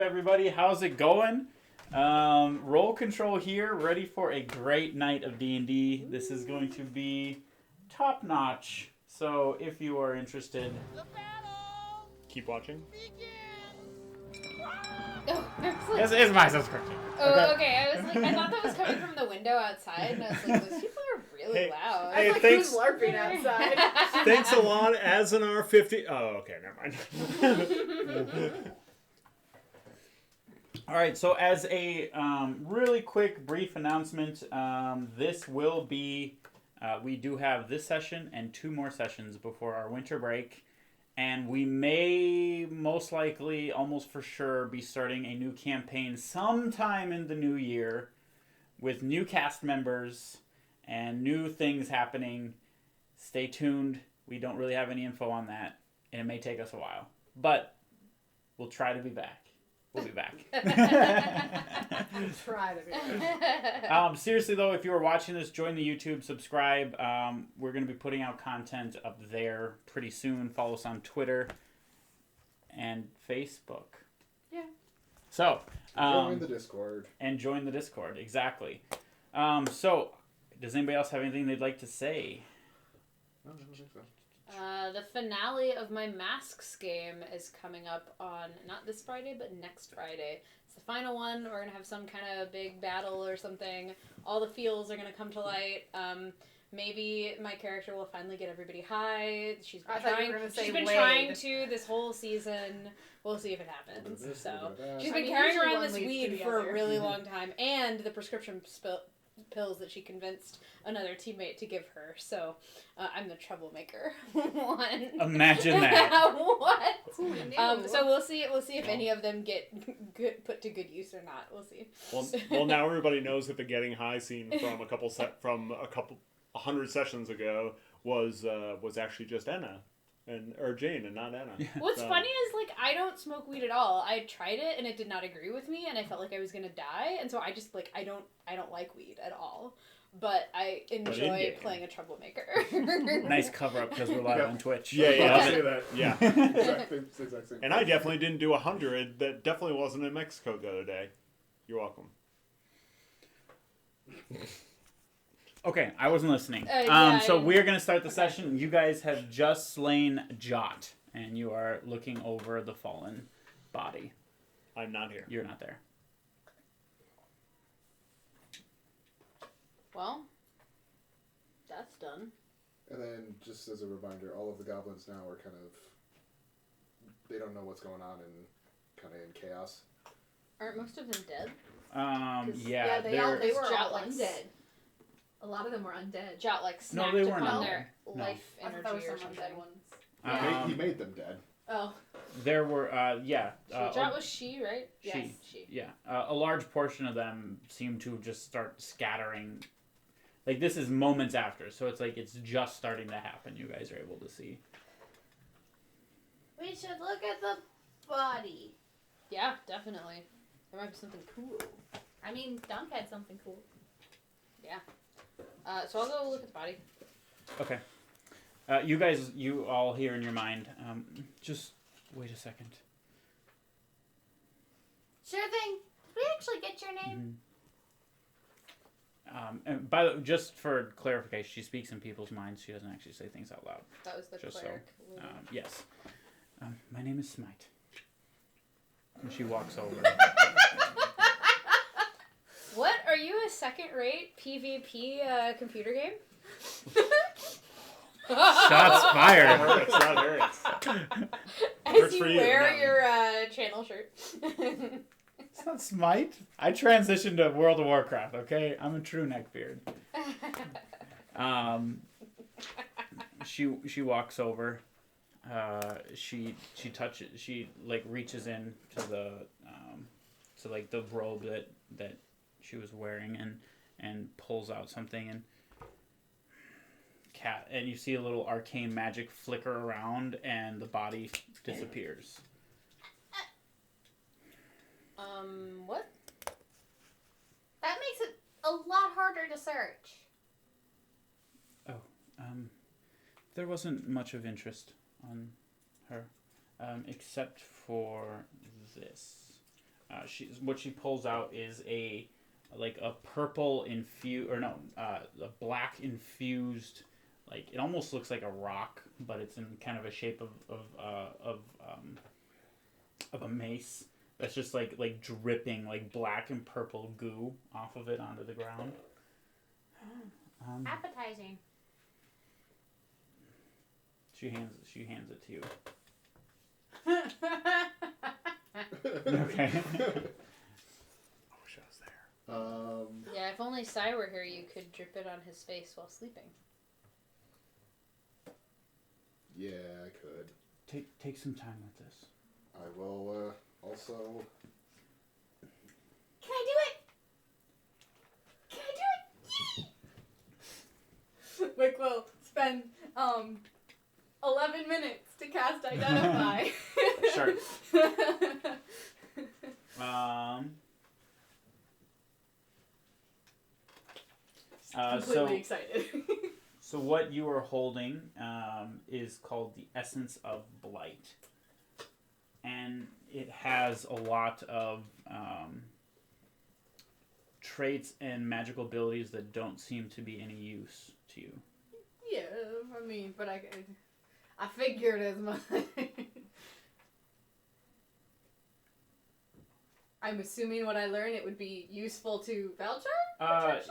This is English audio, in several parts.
Everybody, how's it going? Role Control here, ready for a great night of D&D. This is going to be top notch. So if you are interested, keep watching. Oh, I was like, it's my subscription. okay. I was like, I thought that was coming from the window outside, and I was like, those people are really loud. Hey, I was like, thanks. who's LARPing outside? Thanks a lot, as in our 50. Oh, okay, never mind. All right, so as a really quick, brief announcement, this will be, we do have this session and 2 more sessions before our winter break, and we may, most likely, almost for sure, be starting a new campaign sometime in the new year with new cast members and new things happening. Stay tuned. We don't really have any info on that, and it may take us a while, but we'll try to be back. We'll be back. Try to be. Seriously, though, if you are watching this, join the YouTube, subscribe. We're going to be putting out content up there pretty soon. Follow us on Twitter and Facebook. Yeah. So, join the Discord. And join the Discord, exactly. So, does anybody else have anything they'd like to say? No, I don't think so. The finale of my Masks game is coming up on, not this Friday, but next Friday. It's the final one. We're going to have some kind of big battle or something. All the feels are going to come to light. Maybe my character will finally get everybody high. She's been trying to this whole season. We'll see if it happens. So she's been carrying around this weed for a really long time. And the prescription pills that she convinced another teammate to give her. So I'm the troublemaker one. Imagine that. What? So we'll see if any of them get put to good use or not. We'll see. Well, now everybody knows that the getting high scene from a couple 100 sessions ago was actually just Anna. Or Jane and not Anna. Yeah. What's funny is, like, I don't smoke weed at all. I tried it and it did not agree with me, and I felt like I was gonna die, and so I just, like, I don't like weed at all. But I enjoy playing a troublemaker. Nice cover up because we're live on Twitch. Yeah. I'll say that. Yeah. Exact same. And I definitely didn't do 100. That definitely wasn't in Mexico the other day. You're welcome. Okay, I wasn't listening. So we're going to start the session. You guys have just slain Jot, and you are looking over the fallen body. I'm not here. You're not there. Well, that's done. And then, just as a reminder, all of the goblins now are kind of... They don't know what's going on and kind of in chaos. Aren't most of them dead? Yeah, they were all undead. A lot of them were undead. Jot, like, snapped they weren't upon undead. their No. life I thought energy that was or some something. undead ones. He made them dead. Oh. There were, So Jot was she, right? Yes. She. Yeah, a large portion of them seem to just start scattering. Like, this is moments after, so it's like it's just starting to happen. You guys are able to see. We should look at the body. Yeah, definitely. There might be something cool. I mean, Dunk had something cool. Yeah. So I'll go look at the body. Okay. You guys, you all hear in your mind, just wait a second. Sure thing. Did we actually get your name? And by the just for clarification, she speaks in people's minds. She doesn't actually say things out loud. That was the Just cleric. Yes. My name is Smite. And she walks over. What? Are you a second-rate PvP computer game? Shots fired. That hurts. As Works you for you, wear not me. your channel shirt. It's not Smite. I transitioned to World of Warcraft, okay? I'm a true neckbeard. She walks over. She like reaches in to the to like the robe that she was wearing and pulls out something and you see a little arcane magic flicker around and the body disappears. What? That makes it a lot harder to search. There wasn't much of interest on her, except for this. what she pulls out is a purple a black infused, like it almost looks like a rock, but it's in kind of a shape of a mace that's just like dripping like black and purple goo off of it onto the ground. Appetizing. She hands it to you. Okay. I wish I was there. Yeah, if only Sai were here, you could drip it on his face while sleeping. Yeah, I could. Take some time with this. I will also. Can I do it? Can I do it? Wick will spend 11 minutes to cast Identify. Sure. Completely excited. So what you are holding is called the Essence of Blight, and it has a lot of traits and magical abilities that don't seem to be any use to you. Yeah, I mean, but I figured as much. I'm assuming what I learned, it would be useful to Valchar?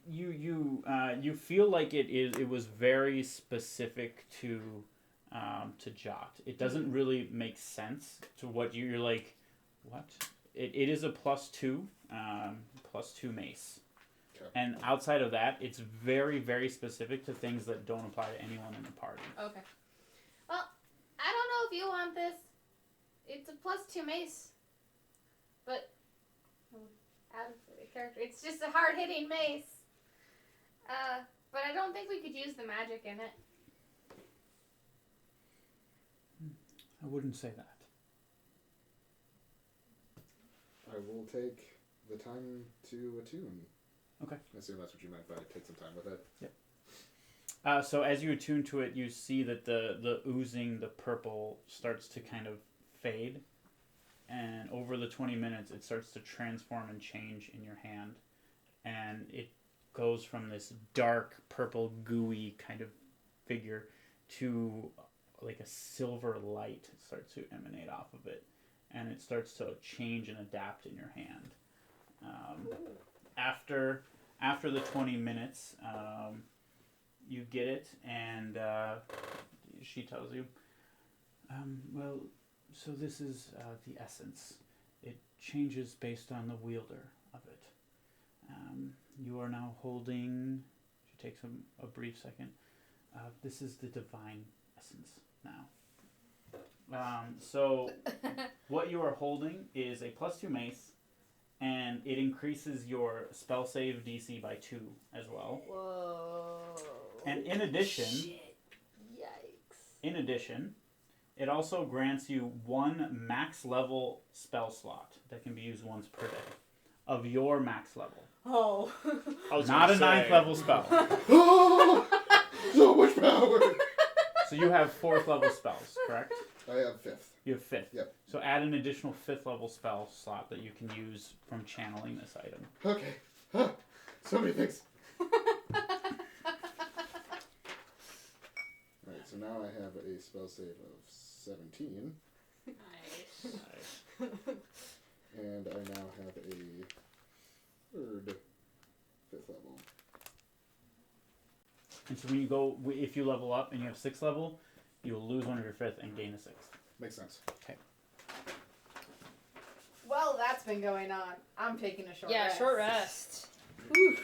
You feel like it was very specific to Jot. It doesn't really make sense to what you're like. What? It is a +2 mace, Okay. and outside of that, it's very very specific to things that don't apply to anyone in the party. Okay. Well, I don't know if you want this. It's a +2 mace. But add the character. It's just a hard hitting mace. But I don't think we could use the magic in it. I wouldn't say that. I will take the time to attune. Okay. I assume that's what you meant by take some time with it. Yep. So as you attune to it, you see that the oozing, the purple, starts to kind of fade. And over the 20 minutes, it starts to transform and change in your hand. And it goes from this dark, purple, gooey kind of figure to like a silver light starts to emanate off of it. And it starts to change and adapt in your hand. After the 20 minutes, you get it, and she tells you, well, so this is the essence. It changes based on the wielder of it. You are now holding, she takes a brief second, this is the divine essence now. So what you are holding is a +2 mace, and it increases your spell save DC by 2 as well. Whoa. And in addition, Shit. Yikes. It also grants you 1 max level spell slot that can be used once per day of your max level. Oh. I was Not a gonna 9th say, level spell. Oh, so much power! So you have 4th level spells, correct? I have 5th. You have 5th. Yep. So add an additional 5th level spell slot that you can use from channeling this item. Okay. So many things. Alright, so now I have a spell save of 17. Nice. And I now have a 3rd 5th level. And so if you level up and you have 6th level, you'll lose one of your 5th and gain a 6th. Makes sense. Well, that's been going on. I'm taking a short rest. Short rest. Whew.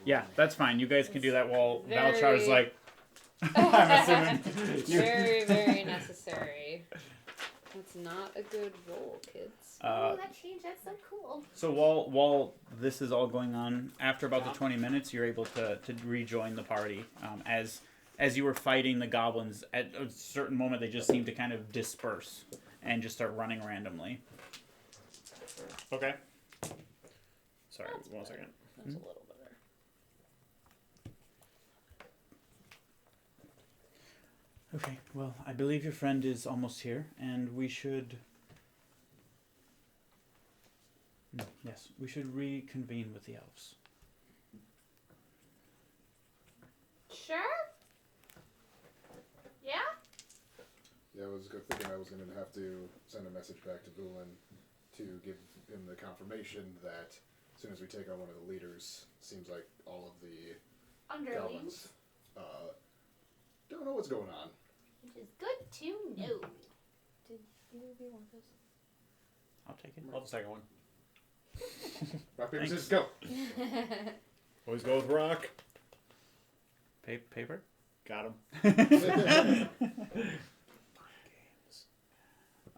Yeah, that's fine. You guys can do that while Very- Valchar's like, I'm assuming. Very, very necessary. That's not a good roll, kids. Oh, that change. That's so cool. So while this is all going on, after about the 20 minutes, you're able to rejoin the party. As you were fighting the goblins, at a certain moment, they just seem to kind of disperse and just start running randomly. Okay. Sorry, 1 second. That's a little better. Okay, well, I believe your friend is almost here, and we should Yes, we should reconvene with the elves. Sure? Yeah? Yeah, I was thinking I was going to have to send a message back to Vulin to give him the confirmation that as soon as we take on one of the leaders, seems like all of the Underlings. goblins don't know what's going on. Which is good to know. Did either of you want this? I'll take it. I'll have the second one. Rock, paper, Thanks. scissors, go! Always go with rock. Paper? Got him.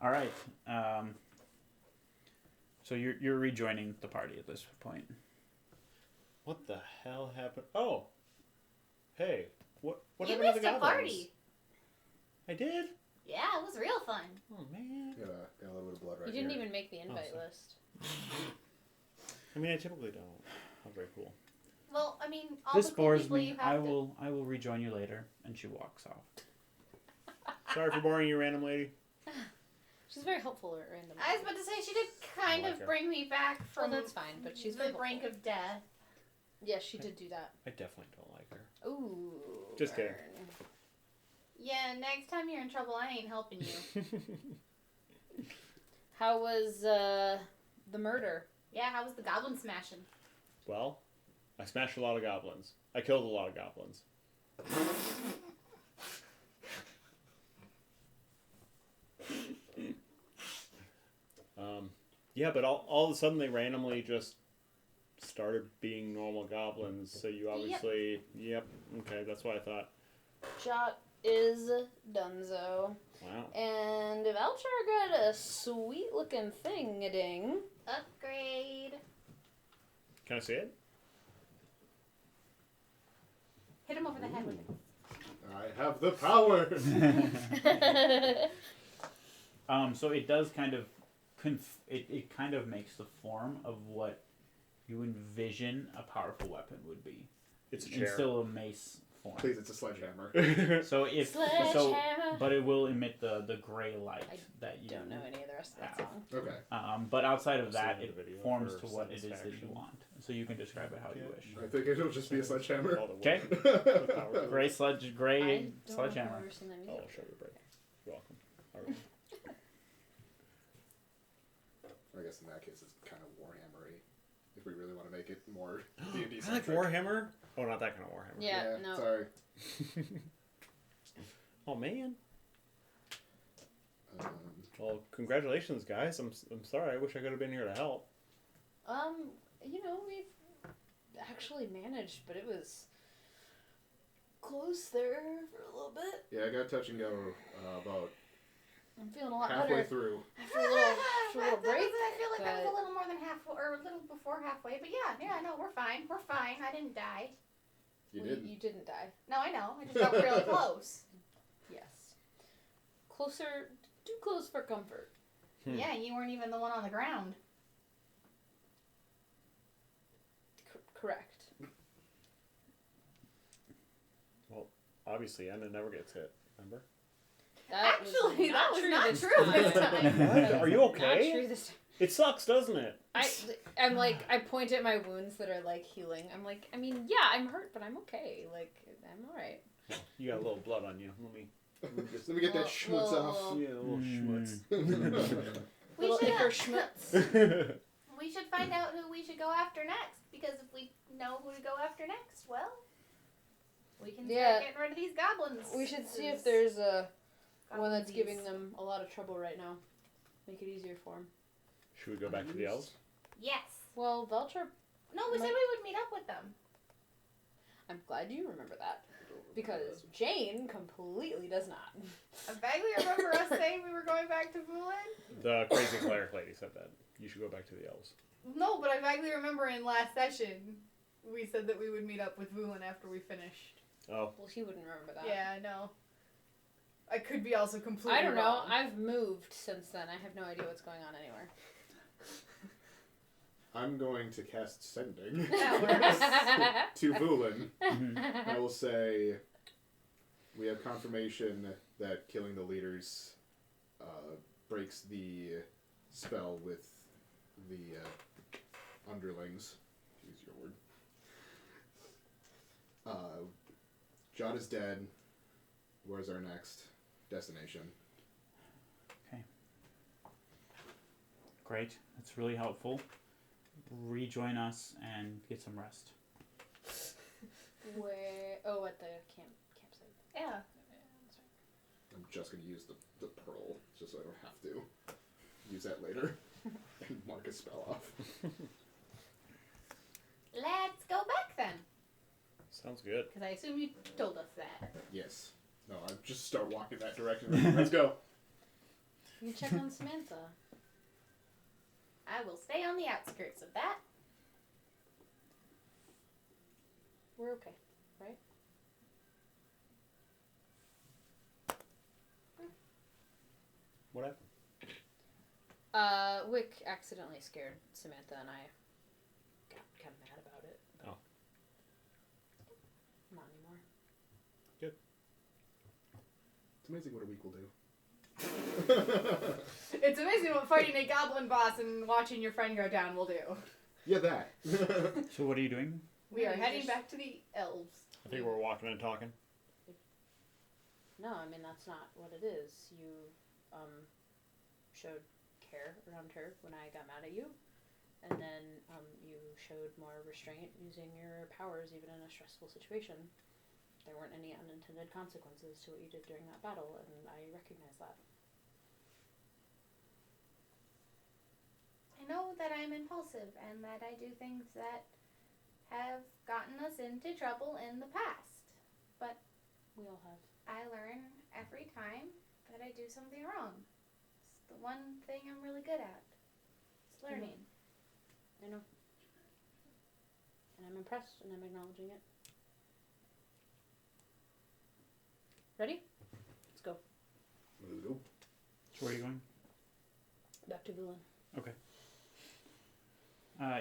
All right. So you're rejoining the party at this point. What the hell happened? Oh. Hey. What You happened to missed the a goblins? party. I did? Yeah, it was real fun. Oh, man. Got a little bit of blood right You didn't here. even make the invite sorry. list. I mean, I typically don't. Oh, very cool. Well, I mean, all This the cool bores people me. you have I will rejoin you later. And she walks off. Sorry for boring you, random lady. She's very helpful at random. I was about to say, she did kind I like of her. bring me back Well, from that's fine, but she's the very brink helpful. of death. Yes, she did do that. I definitely don't like her. Ooh. Just kidding. burn. Yeah, next time you're in trouble, I ain't helping you. How was the murder? Yeah, how was the goblin smashing? Well, I smashed a lot of goblins. I killed a lot of goblins. Yeah, but all of a sudden they randomly just started being normal goblins. So you obviously, yep, okay, that's what I thought. Jot is Dunzo. Wow. And Valchar got a sweet looking thing a ding. Upgrade. Can I see it? Hit him over the head with it. I have the power! So it does kind of it kind of makes the form of what you envision a powerful weapon would be. It's a In chair. still a mace form. Please, it's a sledgehammer. So if so, Sledgehammer. but it will emit the gray light I that you Don't know any of the rest of that Yeah. song. Okay. But outside of I'll that, see it the video forms for to what it is that you satisfaction. want. So you can describe it how you wish. I think it'll just be a sledgehammer. All the Okay. wood with power. Gray I gray don't know if sledgehammer. I've ever seen that Oh, music. I'll show you a break. You're welcome. All right. I guess in that case it's kind of Warhammery. If we really want to make it more D&D I like centric. Warhammer. Oh, not that kind of Warhammer. Yeah, no. Sorry. Oh man. Um, Well, congratulations, guys. I'm sorry. I wish I could have been here to help. We actually managed, but it was close there for a little bit. yeah, I got touch and go about I'm feeling a lot halfway better through. after a little break. I feel like that was but- a little more than half, or a little before halfway. But yeah, no, we're fine. We're fine. I didn't die. You Well, didn't. You didn't die. No, I know. I just got really close. Yes. Closer, too close for comfort. Hmm. Yeah, you weren't even the one on the ground. Correct. Obviously, Anna never gets hit. Remember? Actually, that was not this true this time. time. What? Are you Not okay? true this time. It sucks, doesn't it? I'm like, I point at my wounds that are like healing. I'm like, I mean, yeah, I'm hurt, but I'm okay. Like, I'm alright. You got a little blood on you. Let me Let me get that schmutz off. yeah, a little schmutz. We Little should, icker schmutz. we should find out who we should go after next. Because if we know who to go after next, well, we can Yeah. start getting rid of these goblins. We should see if there's one that's Goblinsies. giving them a lot of trouble right now. Make it easier for them. Should we go back to the elves? Yes. Well, Velcher, No, we said we would meet up with them. I'm glad you remember that. Because Jane completely does not. I vaguely remember us saying we were going back to Vulin. The crazy cleric lady said that. You should go back to the elves. No, but I vaguely remember in last session we said that we would meet up with Vulin after we finished. Oh. Well, he wouldn't remember that. Yeah, I know. I could be also completely I don't know. wrong. I've moved since then. I have no idea what's going on anywhere. I'm going to cast Sending That works. to Vulin. Mhm. I will say we have confirmation that killing the leaders breaks the spell with the underlings, to use your word. Jot is dead. Where's our next destination? Great. That's really helpful. Rejoin us and get some rest. Where? Oh, at the campsite. Yeah. That's right. I'm just going to use the pearl, just so I don't have to use that later and mark a spell off. Let's go back then. Sounds good. Because I assume you told us that. Yes. No, I just start walking that direction. Let's go. You can check on Samantha. I will stay on the outskirts of that. We're okay, right? What happened? Wick accidentally scared Samantha and I got kind of mad about it. Oh. Not anymore. It's amazing what a week will do. It's amazing what fighting a goblin boss and watching your friend go down will do. Yeah, that. So what are you doing? We are Yeah, heading just- back to the elves. I think we're walking and talking. No, I mean that's not what it is. You showed care around her when I got mad at you, and then you showed more restraint using your powers even in a stressful situation. There weren't any unintended consequences to what you did during that battle, and I recognize that. I know that I'm impulsive and that I do things that have gotten us into trouble in the past. But We all have. I learn every time that I do something wrong. It's the one thing I'm really good at. It's learning. I know. And I'm impressed, and I'm acknowledging it. Ready? Let's go. Let's go. So where are you going? Back to Vulin.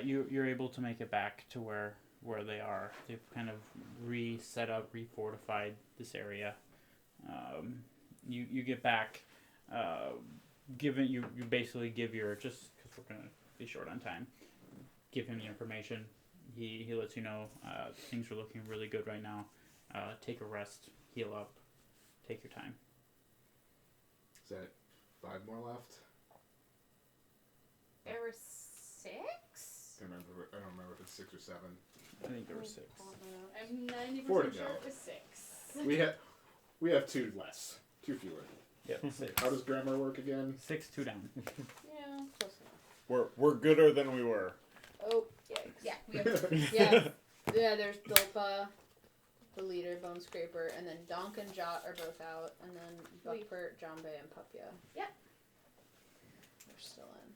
You're able to make it back to where they are. They've kind of reset up, refortified this area. You get back. Given you basically give your, just because we're gonna be short on time, give him the information. He lets you know things are looking really good right now. Take a rest, heal up, take your time. Is that 5 more left? There were 6? I don't remember if it's 6 or 7. I think there were 6. I'm 90% 4 to sure go. it was 6. We have 2 less. 2 fewer. Yep, 6. How does grammar work again? 6, 2 down. Yeah, close enough. We're gooder than we were. Oh, yikes. Yeah, we have Yeah, there's Dolpa, the leader, Bone Scraper, and then Donk and Jot are both out, and then Buckpert, Jambe, and Pupia. Yep. They're still in.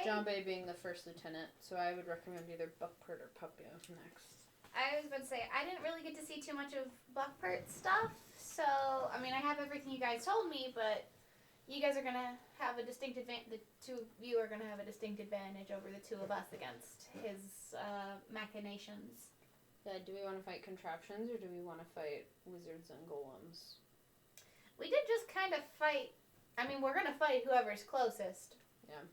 Jambe being the first lieutenant, so I would recommend either Buckpert or Pupia next. I was about to say, I didn't really get to see too much of Buckpert stuff, so, I mean, I have everything you guys told me, but you guys are going to have a distinct advantage, the 2 of you are going to have a distinct advantage over the 2 of us against his machinations. Yeah, do we want to fight contraptions, or do we want to fight wizards and golems? We did just kind of fight, I mean, we're going to fight whoever's closest. Yeah.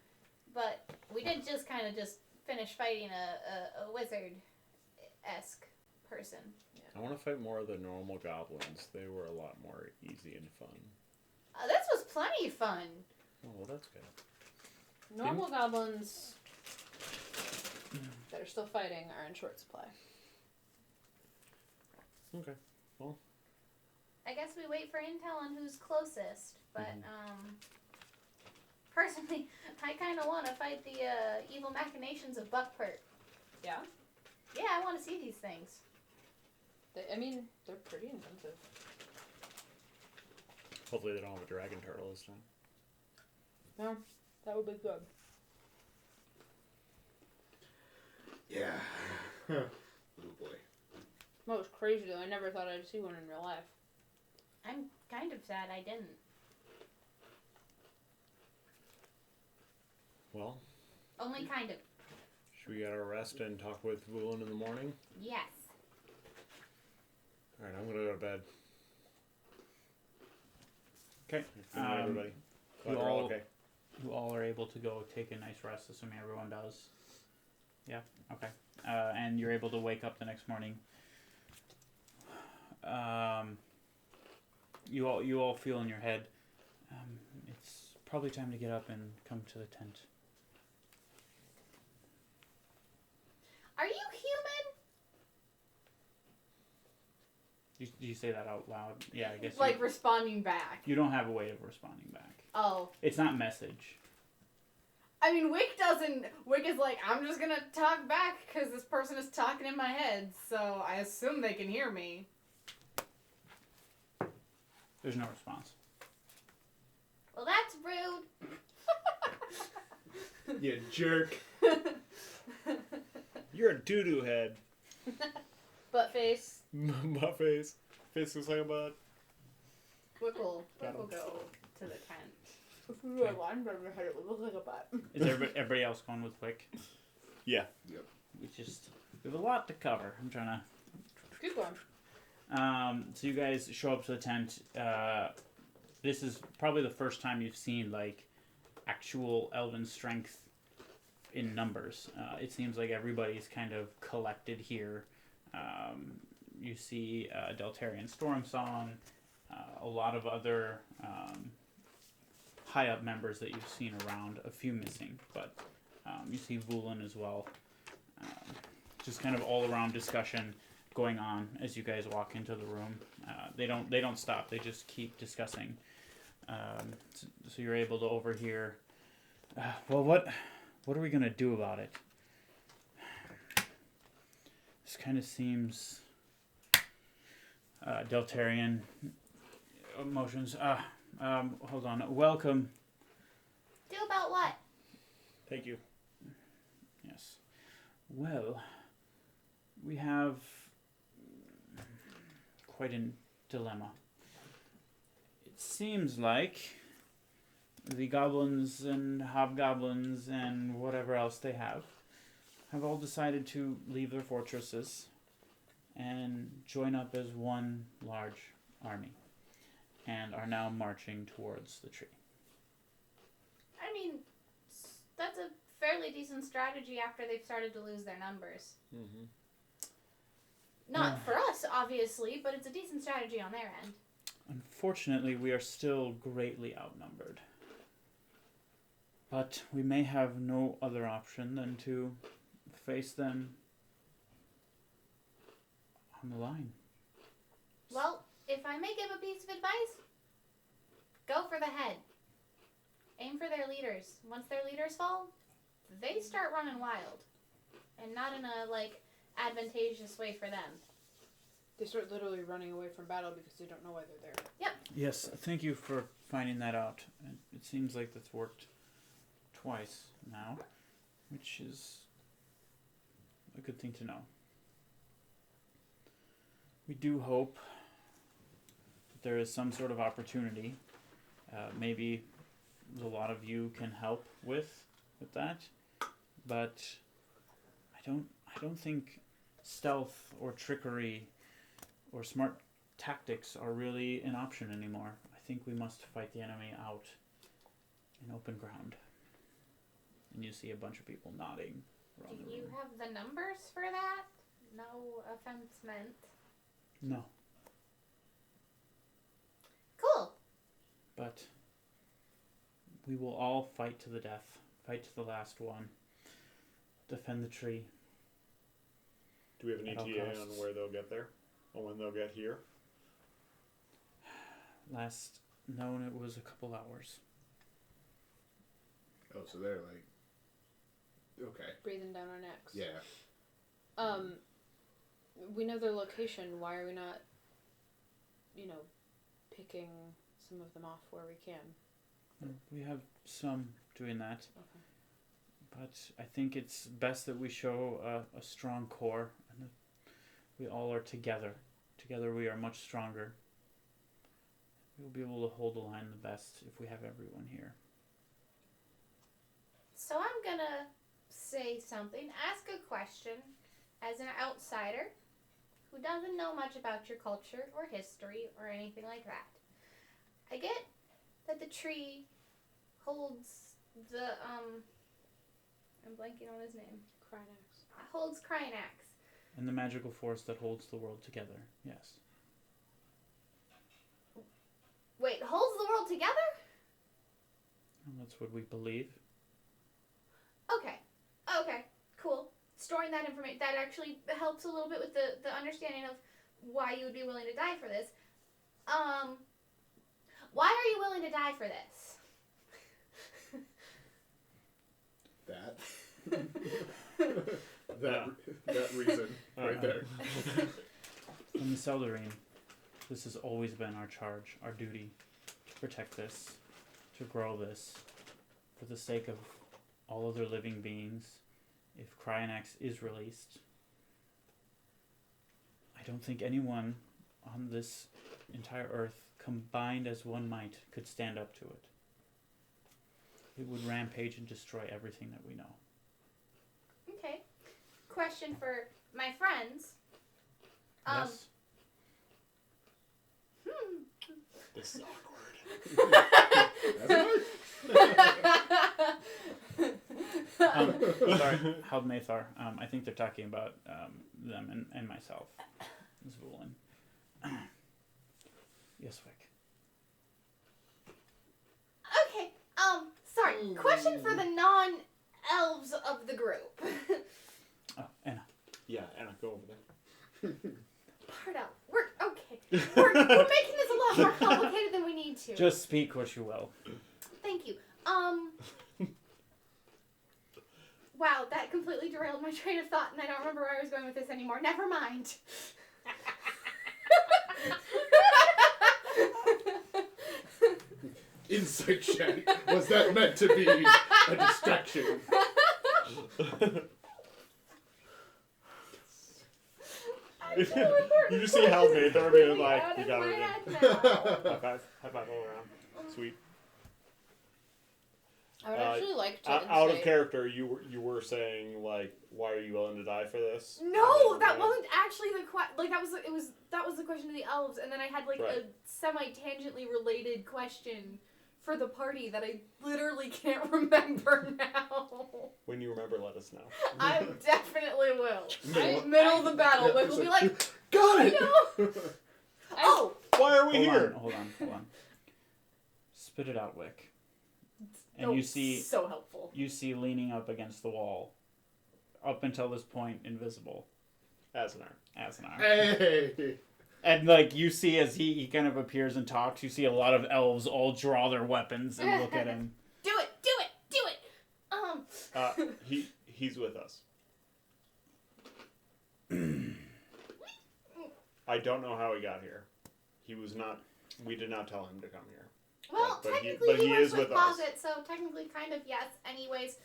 But we did just kind of just finish fighting a wizard-esque person. I want to fight more of the normal goblins. They were a lot more easy and fun. This was plenty fun. Oh, well, that's good. Normal goblins that are still fighting are in short supply. Okay. I guess we wait for intel on who's closest, but personally, I kind of want to fight the evil machinations of Buckpert. Yeah? Yeah, I want to see these things. They're pretty inventive. Hopefully they don't have a dragon turtle this time. No, that would be good. Yeah. Oh boy. That was crazy though. I never thought I'd see one in real life. I'm kind of sad I didn't. Well, Only kind of. should we get our rest and talk with Woolen in the morning? Yes. Alright, I'm gonna go to bed. Okay. Good night, everybody. Glad you we're all all- okay. You all are able to go take a nice rest, assuming everyone does. Okay. And you're able to wake up the next morning. You all feel in your head. It's probably time to get up and come to the tent. Are you human? Do you say that out loud? Yeah, I guess. Like responding back. You don't have a way of responding back. Oh. It's not message. I mean, Wick doesn't. Wick is like, I'm just gonna talk back because this person is talking in my head, so I assume they can hear me. There's no response. Well, that's rude. You jerk. You're a doo-doo head. Butt face. Butt face. Face looks like a butt. Wick will Got him. go to the tent. Is everybody else going with Wick? Yeah. We have a lot to cover. I'm trying to. Good one. So you guys show up to the tent. This is probably the first time you've seen like actual elven strength in numbers. It seems like everybody's kind of collected here. You see Deltarian Stormsong, a lot of other high up members that you've seen around. A few missing, but you see Vulin as well. Just kind of all around discussion going on as you guys walk into the room. They don't stop. They just keep discussing. So you're able to overhear. Well, what are we gonna do about it? This kind of seems Deltarian emotions. Hold on. Welcome. Do about what? Thank you. Yes. Well, we have quite a dilemma. It seems like the goblins and hobgoblins and whatever else they have all decided to leave their fortresses and join up as one large army and are now marching towards the tree. I mean, that's a fairly decent strategy after they've started to lose their numbers. Mm-hmm. Not for us, obviously, but it's a decent strategy on their end. Unfortunately, we are still greatly outnumbered. But we may have no other option than to face them on the line. Well, if I may give a piece of advice, go for the head. Aim for their leaders. Once their leaders fall, they start running wild. And not in a, advantageous way for them. They start literally running away from battle because they don't know why they're there. Yep. Yes, thank you for finding that out. It seems like that's worked twice now, which is a good thing to know. We do hope that there is some sort of opportunity. Maybe a lot of you can help with that, but I don't think stealth or trickery or smart tactics are really an option anymore. I think we must fight the enemy out in open ground. And you see a bunch of people nodding around Do the you room. have the numbers for that? No offense meant. No, Cool. but we will all fight to the death. Fight to the last one. Defend the tree. Do we have an At all ETA on costs. where they'll get there? Or when they'll get here? Last known it was a couple hours. Oh, so they're okay. Breathing down our necks. Yeah. We know their location. Why are we not, picking some of them off where we can? We have some doing that. Okay. But I think it's best that we show a strong core and that we all are together. Together we are much stronger. We'll be able to hold the line the best if we have everyone here. So I'm gonna say something, ask a question as an outsider who doesn't know much about your culture or history or anything like that. I get that the tree holds the I'm blanking on his name. Krynax. Holds Krynax. And the magical force that holds the world together. Yes. Wait, holds the world together? And that's what we believe. Okay. Okay. Cool. Storing that information, that actually helps a little bit with the understanding of why you would be willing to die for this. Why are you willing to die for this? that reason right there. From the Seldarine, this has always been our charge, our duty, to protect this, to grow this, for the sake of all other living beings. If Krynax is released, I don't think anyone on this entire Earth, combined as one might, could stand up to it. It would rampage and destroy everything that we know. Okay. Question for my friends. Yes? This is awkward. Sorry, Haldmathar. I think they're talking about them and myself, Zvulin. Yes, Vic. Okay. Sorry. Question for the non-elves of the group. Oh, Anna. Yeah, Anna, go over there. Pardo, we're making this a lot more complicated than we need to. Just speak what you will. Thank you. Wow, that completely derailed my train of thought, and I don't remember where I was going with this anymore. Never mind. Insight check. Was that meant to be a distraction? You just see Hal made there being like, Out you of got my it. head now. High five all around. Sweet. I would actually like to Out of insight- character, you were saying like, why are you willing to die for this? No, And that then, wasn't actually the question. Like that was the question to the elves, and then I had like Right. a semi-tangentially related question for the party that I literally can't remember now. When you remember, let us know. I definitely will. Middle- Middle of the battle, Yeah, Wick will be like, Got I it! know. Oh, Why are we Hold here? on. Spit it out, Wick. And oh, you see so helpful. leaning up against the wall, up until this point, invisible, Asinar. Asinar. Hey! And like you see as he kind of appears and talks, you see a lot of elves all draw their weapons and look at him. Do it. He's with us. I don't know how he got here. He was not. We did not tell him to come here. Well, But he- technically but he he works is with with us. Closet, so technically kind of yes. Anyways,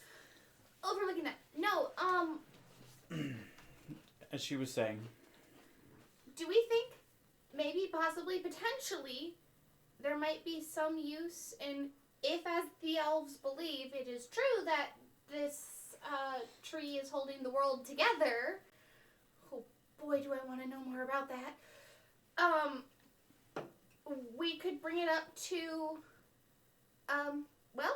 overlooking that. No, As she was saying, do we think maybe, possibly, potentially, there might be some use in, if as the elves believe it is true that this tree is holding the world together. Oh boy, do I want to know more about that. We could bring it up to, well,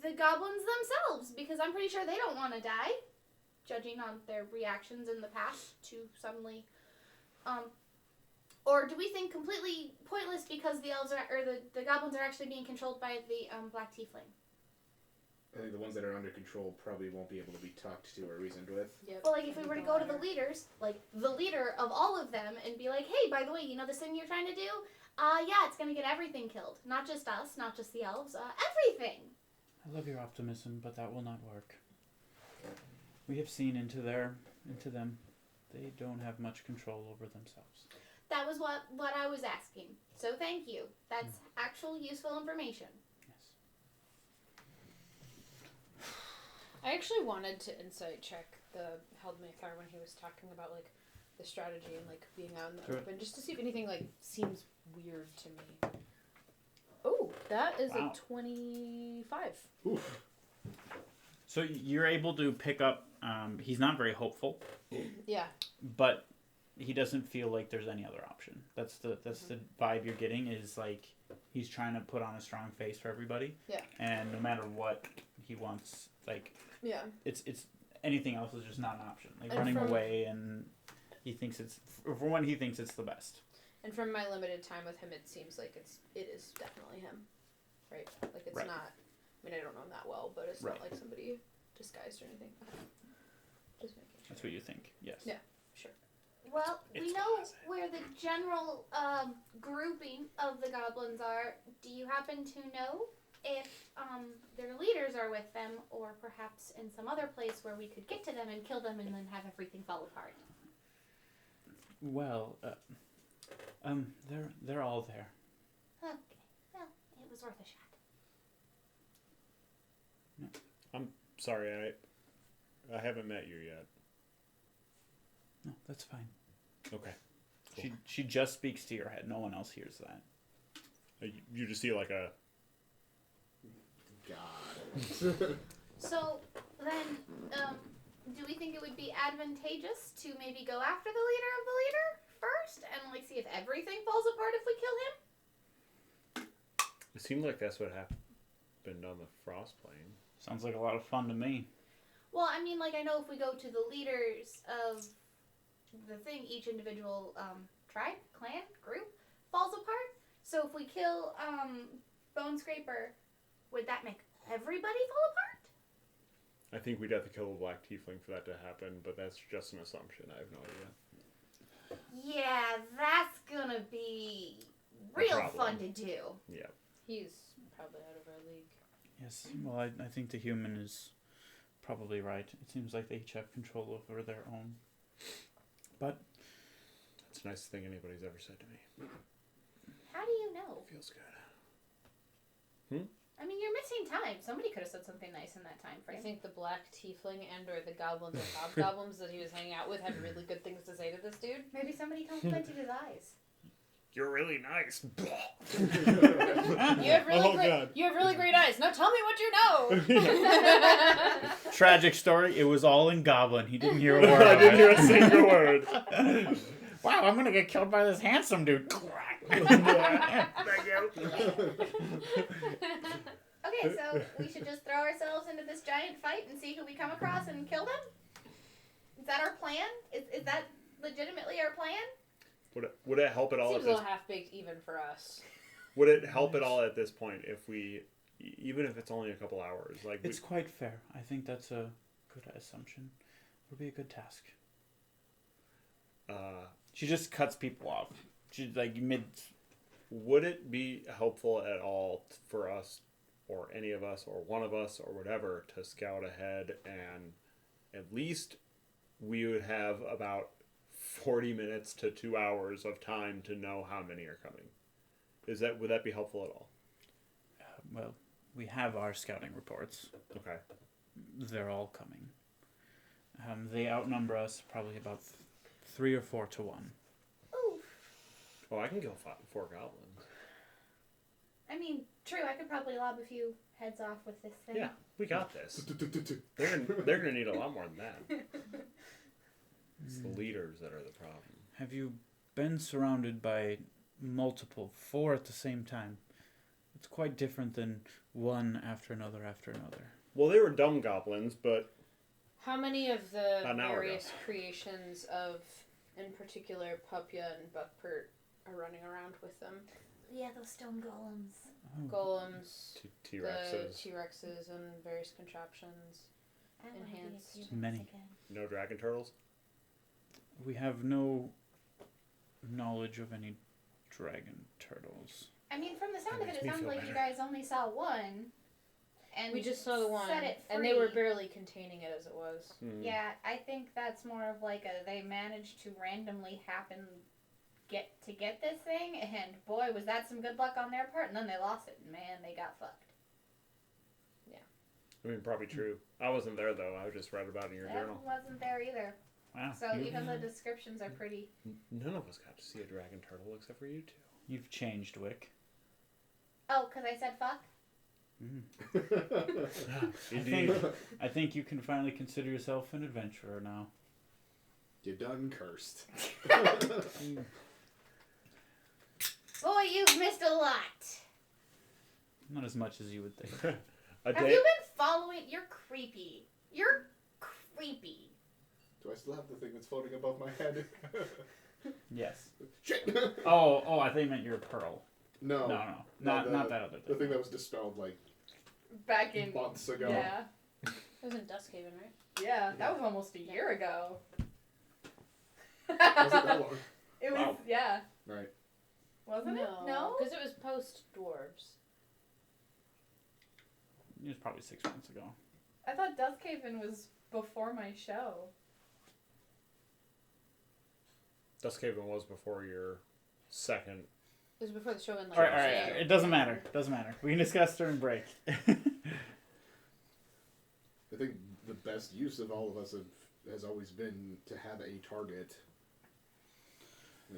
the goblins themselves, because I'm pretty sure they don't want to die, judging on their reactions in the past to suddenly, or do we think completely pointless because the elves are, or the goblins are actually being controlled by the black tiefling? I think the ones that are under control probably won't be able to be talked to or reasoned with. Yep. Well, like, if we were to go to the leaders, like, the leader of all of them, and be like, hey, by the way, you know this thing you're trying to do? Yeah, it's gonna get everything killed. Not just us, not just the elves, everything! I love your optimism, but that will not work. We have seen into them. They don't have much control over themselves. That was what I was asking. So thank you. That's actual useful information. Yes. I actually wanted to insight check the Haldmathar when he was talking about like the strategy and like being out in the Sure. open, just to see if anything like seems weird to me. Oh, that is Wow. a 25. Oof. So you're able to pick up. He's not very hopeful, Yeah. but he doesn't feel like there's any other option. That's the vibe you're getting, is like he's trying to put on a strong face for everybody. Yeah. And no matter what he wants, like Yeah. it's anything else is just not an option. Like And running from- away, and he thinks for one, he thinks it's the best. And from my limited time with him, it seems like it is definitely him, right? Like it's Right. not. I mean, I don't know him that well, but it's Right. not like somebody disguised or anything. Okay. Just making sure. That's what you think. Yes. Yeah. Sure. Well, we It's know classic. where the general grouping of the goblins are. Do you happen to know if their leaders are with them, or perhaps in some other place where we could get to them and kill them and then have everything fall apart? Well, they're all there. Okay, well, it was worth a shot. Sorry, I haven't met you yet. No, that's fine. Okay. She just speaks to your head. No one else hears that. You just see like a. God. So then, do we think it would be advantageous to maybe go after the leader of the leader first and like see if everything falls apart if we kill him? It seemed like that's what happened on the Frost Plane. Sounds like a lot of fun to me. Well, I mean, like I know if we go to the leaders of the thing, each individual tribe, clan, group falls apart. So if we kill Bone Scraper, would that make everybody fall apart? I think we'd have to kill a black tiefling for that to happen, but that's just an assumption. I have no idea. Yeah, that's gonna be real problem. fun to do. Yeah. He's probably out of our league. Yes. Well, I think the human is probably right. It seems like they each have control over their own. But That's the nicest thing anybody's ever said to me. How do you know? Feels good. I mean, you're missing time. Somebody could have said something nice in that time I frame. think the black tiefling and or the goblins or hobgoblins that he was hanging out with had really good things to say to this dude. Maybe somebody complimented his eyes. You're really nice. You have really Oh, great. God. You have really great eyes. Now tell me what you know. tragic story. It was all in Goblin. He didn't hear a word. I of didn't it. hear a single word. Wow, I'm gonna get killed by this handsome dude. Okay, so we should just throw ourselves into this giant fight and see who we come across and kill them? Is that our plan? Is that legitimately our plan? Would it help at all? Seems At a this, little half baked even for us. would it help at all at this point if we, even if it's only a couple hours, like It's quite fair. I think that's a good assumption. Would be a good task. She just cuts people off. She's like mid. would it be helpful at all for us, or any of us, or one of us, or whatever, to scout ahead and at least we would have about 40 minutes to 2 hours of time to know how many are coming? Would that be helpful at all? Well, we have our scouting reports. Okay. They're all coming. They outnumber us probably about 3 or 4 to 1. Ooh. Oh, I can kill 4 goblins. I mean, true, I could probably lob a few heads off with this thing. Yeah, we got this. They're gonna need a lot more than that. It's the leaders that are the problem. Have you been surrounded by multiple 4 at the same time? It's quite different than one after another after another. Well, they were dumb goblins, but How many of the An hour various creations of, in particular, Pupya and Buckpert are running around with them? Yeah, those stone golems. Oh, Golems, the T-Rexes. T-Rexes, and various contraptions. I wanna be a Enhanced. T-Rex Many. again. No dragon turtles? we have no knowledge of any dragon turtles. I mean, from the sound of That it, makes it me sounds feel like you better. guys only saw one. And We just saw the one, set it and they were free. barely containing it as it was. Hmm. Yeah, I think that's more of like they managed to randomly get this thing, and boy, was that some good luck on their part, and then they lost it, and man, they got fucked. I mean, probably true. I wasn't there, though. I just read about it in your That journal. wasn't there either. Wow. So you, even the descriptions are pretty. None of us got to see a dragon turtle except for you two. you've changed, Wick. Oh, because I said fuck? I think you can finally consider yourself an adventurer now. You done cursed. Boy, you've missed a lot. Not as much as you would think. A Have day. you been following? You're creepy. You're creepy. Do I still have the thing that's floating above my head? Yes. Shit! Oh, I think you meant your pearl. No. No, not that other The thing. thing that was dispelled like Back in. months ago. Yeah. It was in Duskhaven, right? Yeah, that was almost a year ago. Was it that long? It was, Wow. yeah. Right. Wasn't it? No? because it was post dwarves. It was probably 6 months ago. I thought Duskhaven was before my show. Duskhaven was before your second. It was before the show ended. All right. It doesn't matter. We can discuss during break. I think the best use of all of us has always been to have a target.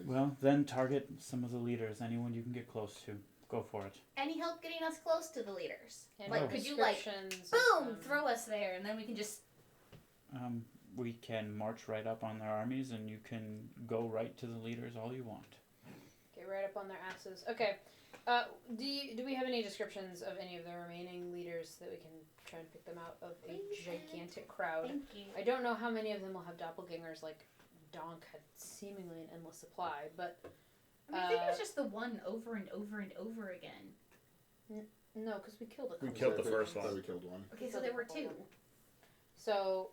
Well, then target some of the leaders. Anyone you can get close to. Go for it. Any help getting us close to the leaders? And Like, could you, like, descriptions boom, of them. throw us there, and then we can just. We can march right up on their armies, and you can go right to the leaders all you want. Get right up on their asses. Okay. Do we have any descriptions of any of the remaining leaders that we can try and pick them out of a gigantic crowd? Thank you. I don't know how many of them will have doppelgangers like Donk had seemingly an endless supply, but I think it was just the one over and over and over again. no, because we killed a couple. We killed the of first them. I thought one. we killed one. Okay, so there were two. So,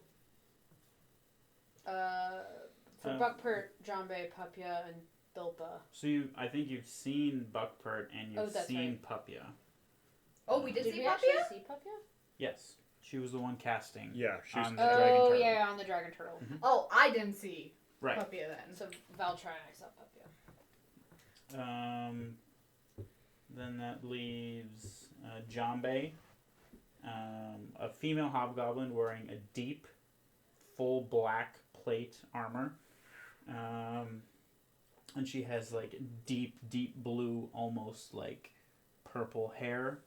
for Uh, Buckpert, Jambe, Papia, and Bilpa. So I think you've seen Buckpert and Oh, you've that's seen right. Papia. Oh, we did, Did see we Papia? actually see Papia? Yes, she was the one casting. Yeah, she's. On the dragon Oh, turtle. yeah, on the dragon turtle. Oh, I didn't see Right. Papia then. So Valtry and I saw Papia. Then that leaves Jambe, a female hobgoblin wearing a deep, full black plate armor. And she has like deep blue, almost like purple hair.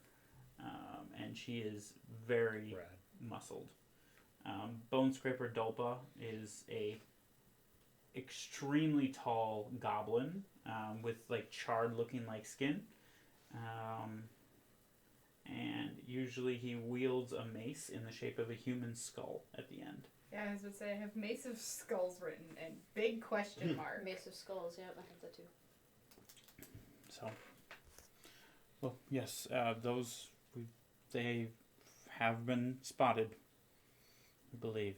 And she is very Rad. muscled. Bone Scraper Dolpa is a extremely tall goblin with like charred looking like skin. And usually he wields a mace in the shape of a human skull at the end. Yeah, I was going to say, I have Mace of Skulls written and big question mark. Mace of Skulls, yeah, I have that too. So, well, yes, they have been spotted, I believe.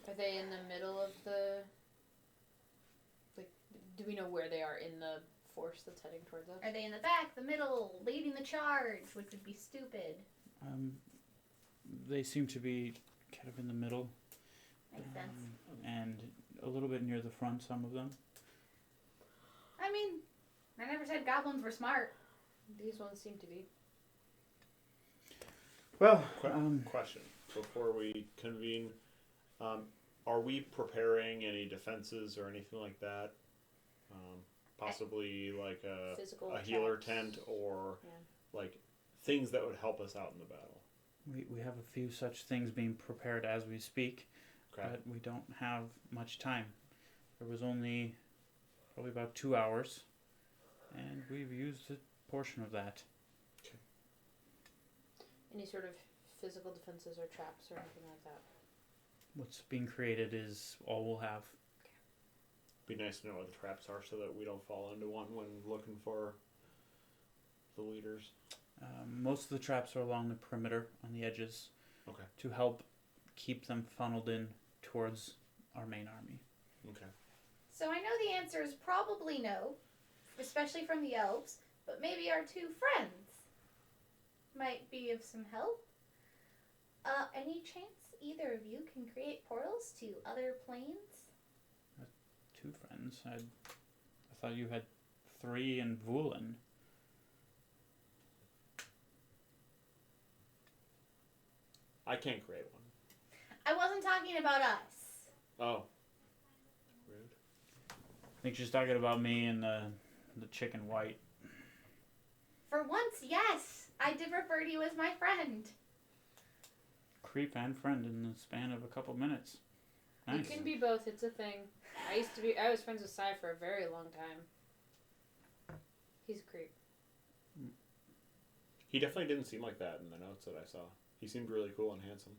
Are they in the middle of the... Like, do we know where they are in the force that's heading towards us? Are they in the back, the middle, leading the charge, which would be stupid? They seem to be kind of in the middle. Makes sense. And a little bit near the front, some of them. I mean, I never said goblins were smart. These ones seem to be. Well, Question before we convene: are we preparing any defenses or anything like that? Possibly like Physical a healer attacks. tent or Yeah. like things that would help us out in the battle. we have a few such things being prepared as we speak, Okay. but we don't have much time. There was only probably about 2 hours, and we've used a portion of that. Any sort of physical defenses or traps or anything like that? What's being created is all we'll have. Be nice to know what the traps are so that we don't fall into one when looking for the leaders. Most of the traps are along the perimeter on the edges, Okay. to help keep them funneled in towards our main army. Okay. So I know the answer is probably no, especially from the elves, but maybe our two friends might be of some help. Any chance either of you can create portals to other planes? 2 friends. I thought you had 3 in Vulin. I can't create one. I wasn't talking about us. Oh. Rude. I think she's talking about me and the chicken white. For once, yes. I did refer to you as my friend. Creep and friend in the span of a couple minutes. Nice. It can be both. It's a thing. I was friends with Sai for a very long time. He's a creep. He definitely didn't seem like that in the notes that I saw. He seemed really cool and handsome.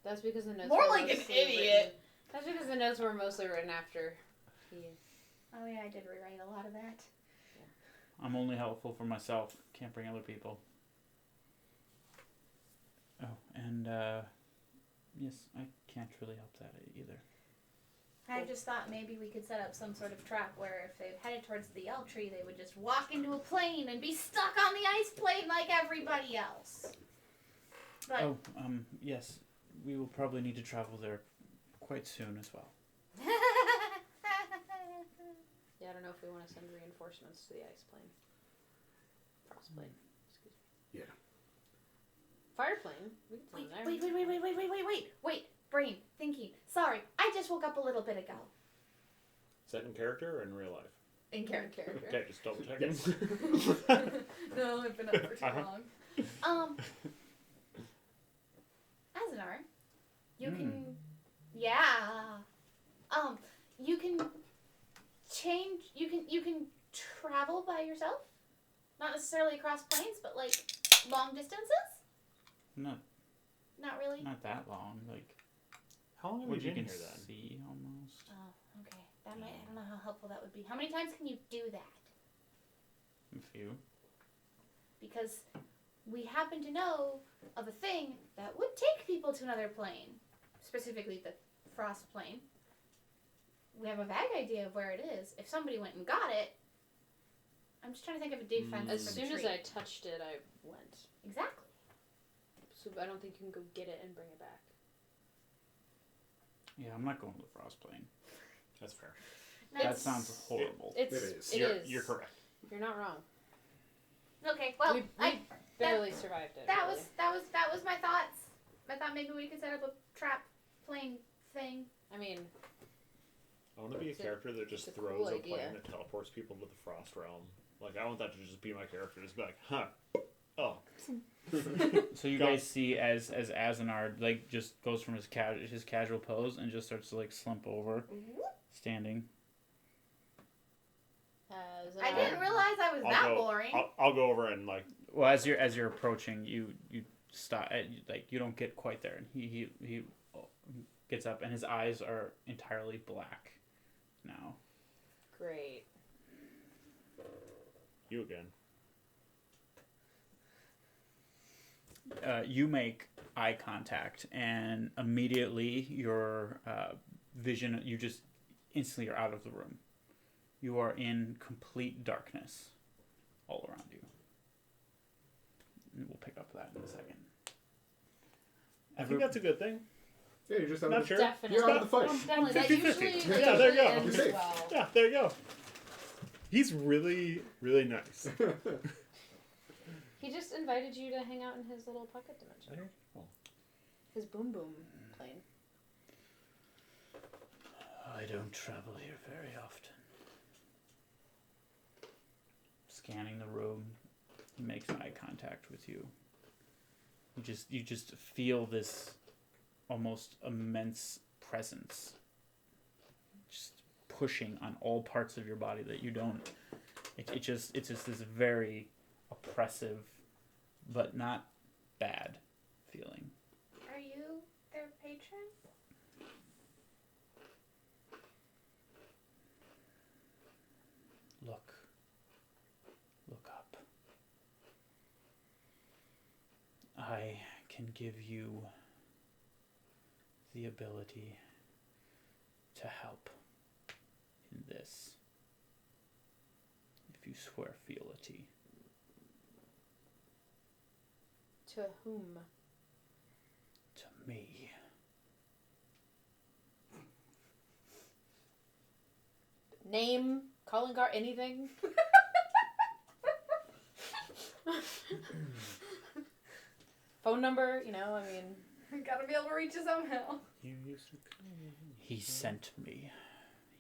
That's because the notes More were like an mostly idiot. Written, that's because the notes were mostly written after he. Oh yeah, I did rewrite a lot of that. I'm only helpful for myself. Can't bring other people. Oh, and yes, I can't really help that either. I just thought maybe we could set up some sort of trap where if they headed towards the elm tree, they would just walk into a plane and be stuck on the ice plane like everybody else. But Oh, yes, we will probably need to travel there quite soon as well. Yeah, I don't know if we want to send reinforcements to the ice plane. Frost plane. Excuse me. Yeah. Fire plane. We can send wait, them there. wait. Brain, thinking. Sorry, I just woke up a little bit ago. Is that in character or in real life? In character. Okay, just double checking. No, I've been up for too long. Azanar, you can, you can change. You can travel by yourself, not necessarily across planes, but like long distances. Not Really. not that long. Like How long have what you you been can here then? see almost. Oh, okay. That might. I don't know how helpful that would be. How many times can you do that? A few. Because we happen to know of a thing that would take people to another plane, specifically the frost plane. We have a vague idea of where it is. If somebody went and got it, I'm just trying to think of a defense As for soon the as tree. I touched it, I went. Exactly. So I don't think you can go get it and bring it back. Yeah, I'm not going to the frost plane. That's fair. That sounds horrible. It's, It is. You're correct. You're not wrong. Okay. Well, we barely survived it. that really. was my thoughts. I thought maybe we could set up a trap plane thing. I mean, I want to be a It's a- character that just it's a throws cool a idea. plane that teleports people to the Frost Realm. Like, I want that to just be my character. Just be like, huh. Oh. So you Go. guys see as Azanar like just goes from his casual pose and just starts to like slump over, standing. I didn't realize I was that boring. I'll go over and, like, Well, as you're approaching, you stop. Like you don't get quite there, and he gets up, and his eyes are entirely black now. Great. you again. You make eye contact, and immediately your vision, you just instantly are out of the room. You are in complete darkness all around you. And we'll pick up that in a second. I think that's a good thing. Yeah, you're just out Not of the, sure. Definitely. you're out of the fight. Definitely. That 50-50. usually Yeah, there you go. ends Safe. well. Yeah, there you go. He's really, really nice. He just invited you to hang out in his little pocket dimension. His boom boom plane. I don't travel here very often. Scanning the room, he makes eye contact with you. You just feel this almost immense presence, just pushing on all parts of your body that you don't. It's just this very oppressive, but not bad feeling. Are you their patron? Look up. I can give you the ability to help in this if you swear fealty. To whom? To me. Name, calling card, anything? Phone number, you know, I mean. Gotta be able to reach it somehow. You used to He sent me.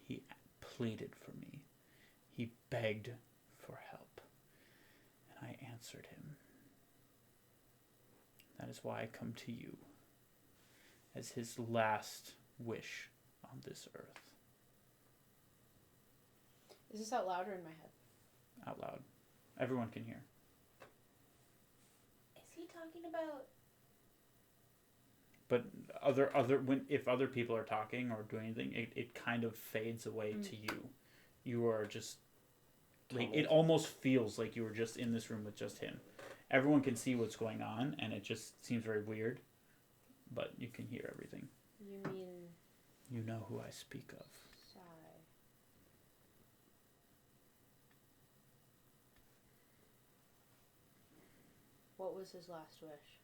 He pleaded for me. He begged for help. And I answered him. That is why I come to you. as his last wish on this earth. Is this out loud or in my head? Out loud. Everyone can hear. Is he talking about? But if other people are talking or doing anything, it kind of fades away to you. You are just like, it almost feels like you were just in this room with just him. Everyone can see what's going on, and it just seems very weird, but you can hear everything. You mean You know who I speak of. Sai? What was his last wish?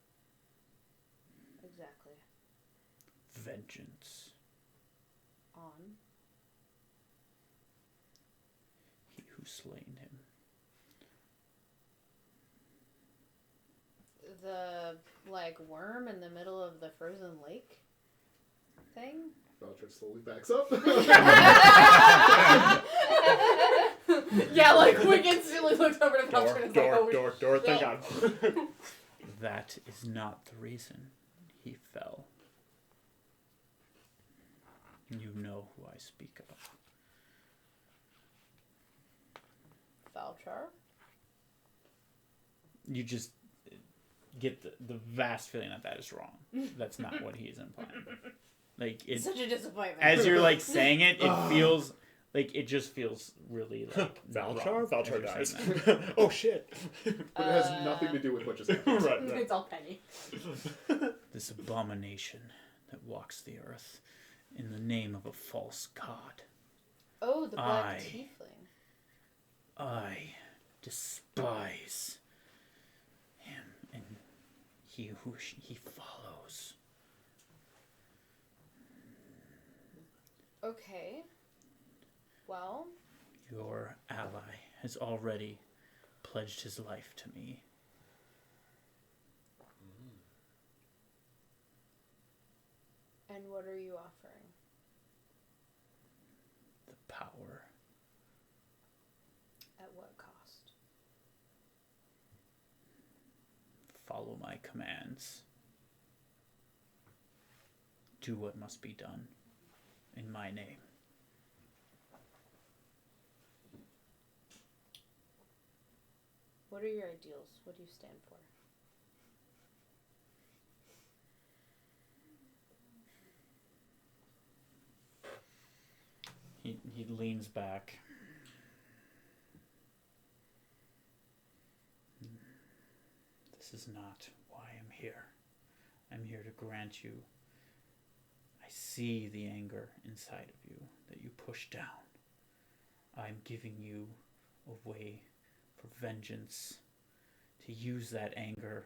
Exactly. Vengeance. On? He who slain him. The, like, worm in the middle of the frozen lake thing? Belcher slowly backs up. Yeah, like Wick instantly looks over to Belcher and is like, oh, Door, thank God. That is not the reason he fell. You know who I speak of. Valchar? You just get the vast feeling that is wrong. That's not what he is implying. Like, it's such a disappointment. as you're like saying it, it feels like it just feels really like Valchar? wrong as Valchar you're dies. saying that. Oh shit. But it has nothing to do with what just happened. Right. It's all Penny. This abomination that walks the earth in the name of a false god. Oh, the black I- tiefling. I despise him and he who he follows. Okay. Well, Your ally has already pledged his life to me. and what are you offering? The power. At what cost? Follow my commands. Do what must be done in my name. What are your ideals? What do you stand for? He leans back. This is not why I'm here. I'm here to grant you. I see the anger inside of you that you push down. I'm giving you a way for vengeance, to use that anger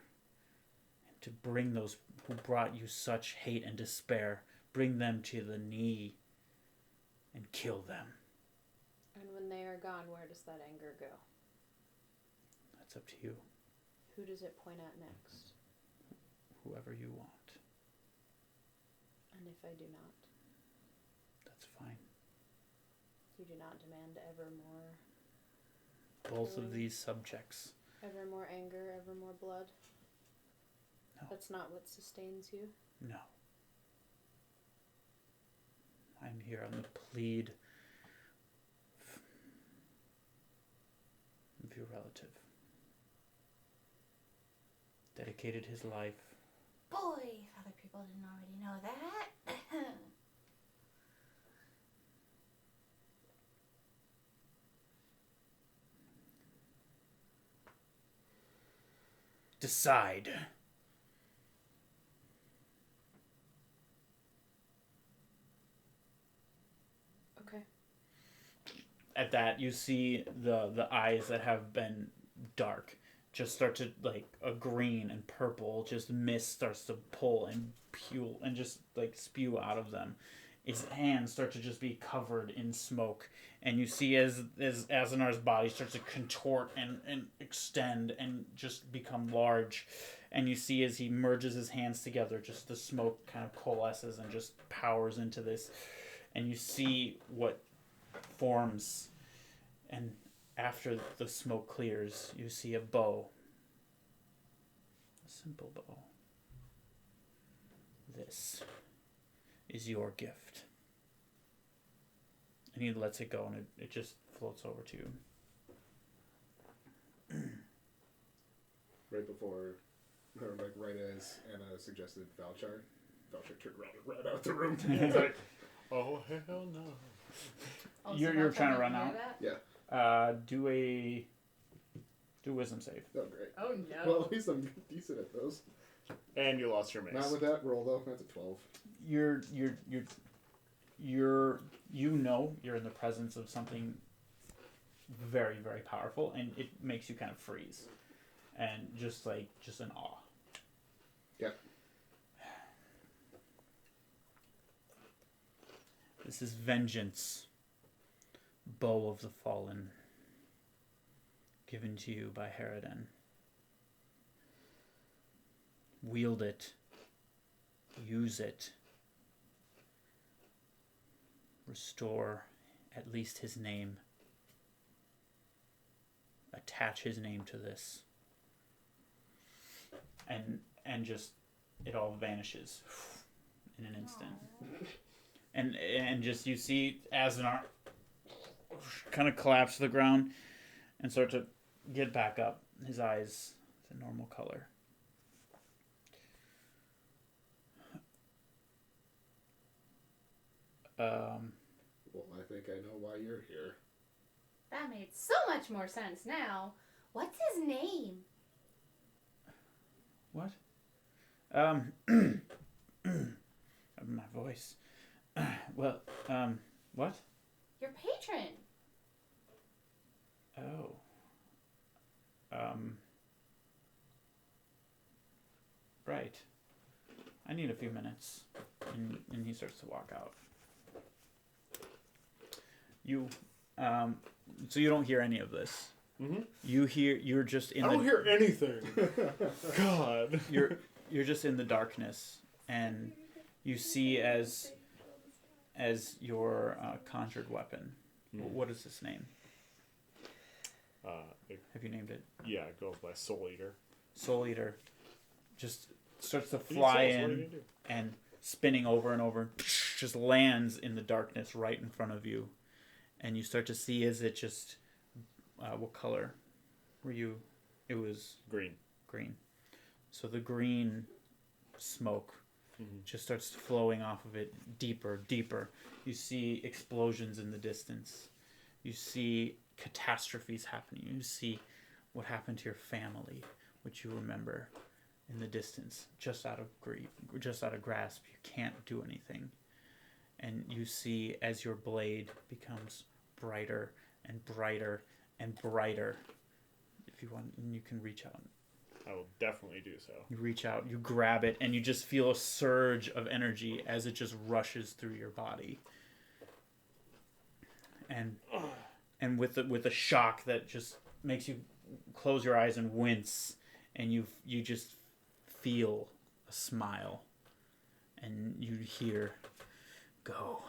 and to bring those who brought you such hate and despair, bring them to the knee and kill them. And when they are gone, where does that anger go? That's up to you. Who does it point at next? Whoever you want. And if I do not? That's fine. You do not demand ever more, Both of these subjects. ever more anger, ever more blood? No. That's not what sustains you? No. I'm here on the plead of your relative. Dedicated his life. Boy, if other people didn't already know that. Decide. Okay. At that, you see the eyes that have been dark just start to, like, a green and purple, just mist starts to pull and pule and just, like, spew out of them. His hands start to just be covered in smoke, and you see as Azanar's body starts to contort and extend and just become large, and you see as he merges his hands together, just the smoke kind of coalesces and just powers into this, and you see what forms, and after the smoke clears, you see a bow. A simple bow. This is your gift. And he lets it go, and it just floats over to you. Right before, or like right as Anna suggested Valchar turned around and ran out the room. It's like, oh hell no. Oh, so You're that's trying how to we run do out? that? Do a wisdom save. Oh, great. Oh no. Well, at least I'm decent at those. And you lost your mace. Not with that roll though. That's a 12. You're you're in the presence of something very, very powerful, and it makes you kind of freeze, and just in awe. Yep. This is vengeance, bow of the fallen, given to you by Harridan. Wield it, use it, restore at least his name, attach his name to this, and just it all vanishes in an instant. And just you see Azenar kind of collapse to the ground and start to get back up. His eyes the normal color. Well, I think I know why you're here. That made so much more sense now. What's his name? What? My voice. Well, what? Your patron. Oh. Right. I need a few minutes. And he starts to walk out. You, so you don't hear any of this. Mm-hmm. You're just in I don't hear anything. God. You're just in the darkness, and you see as your conjured weapon. What is this name? Have you named it? Yeah, it goes by Soul Eater. Soul Eater just starts to fly in and spinning over and over, just lands in the darkness right in front of you, and you start to see as it just what color were you? It was Green. So the green smoke just starts flowing off of it deeper. You see explosions in the distance. You see catastrophes happening. You see what happened to your family, which you remember in the distance, just out of grief, just out of grasp. You can't do anything. And you see as your blade becomes brighter and brighter and brighter. If you want, and you can reach out. I will definitely do so. You reach out, you grab it, and you just feel a surge of energy as it just rushes through your body. And with a shock that just makes you close your eyes and wince, and you just feel a smile, and you hear, "Go.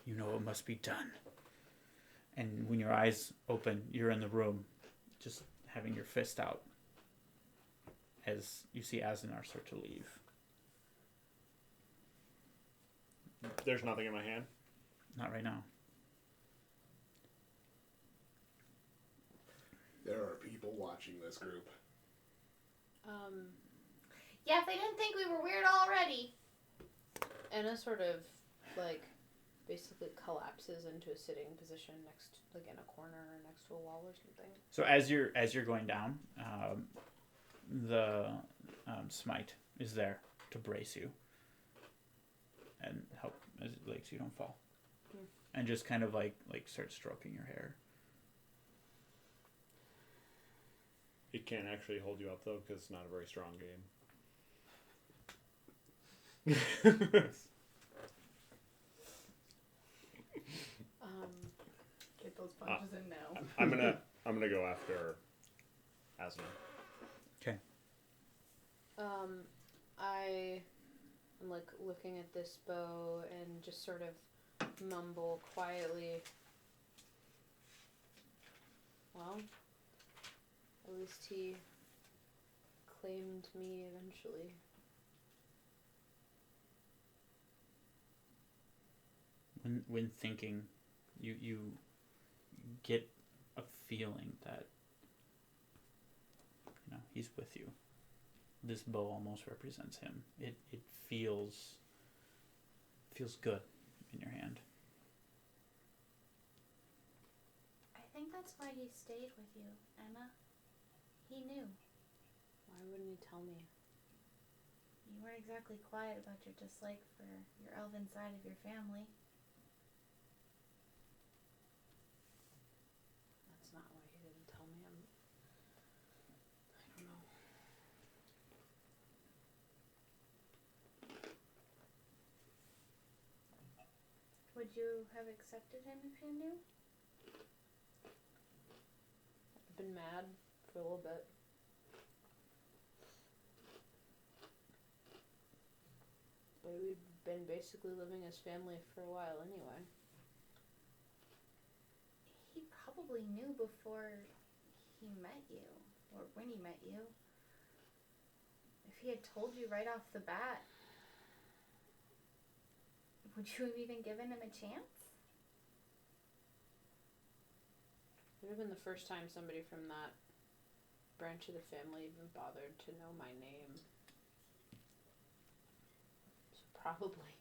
You know it must be done." And when your eyes open, you're in the room, just having your fist out, as you see Azenar start to leave. There's nothing in my hand. Not right now. There are people watching this group. Yeah, if they didn't think we were weird already. Anna sort of, basically collapses into a sitting position next, in a corner or next to a wall or something. So as you're going down, the smite is there to brace you and help so you don't fall, and just kind of like start stroking your hair. It can't actually hold you up though, because it's not a very strong game. Get those punches in now. I'm gonna go after Asna. Okay. I am looking at this bow and just sort of mumble quietly. Well, at least he claimed me eventually. when thinking, you get a feeling that he's with you. This bow almost represents him. It feels good in your hand. I think that's why he stayed with you, Emma. He knew. Why wouldn't he tell me? You weren't exactly quiet about your dislike for your elven side of your family. That's not why he didn't tell me. I don't know. Would you have accepted him if you knew? I've been mad for a little bit. But we've been basically living as family for a while anyway. He probably knew before he met you, or when he met you. If he had told you right off the bat, would you have even given him a chance? It would have been the first time somebody from that branch of the family even bothered to know my name. So probably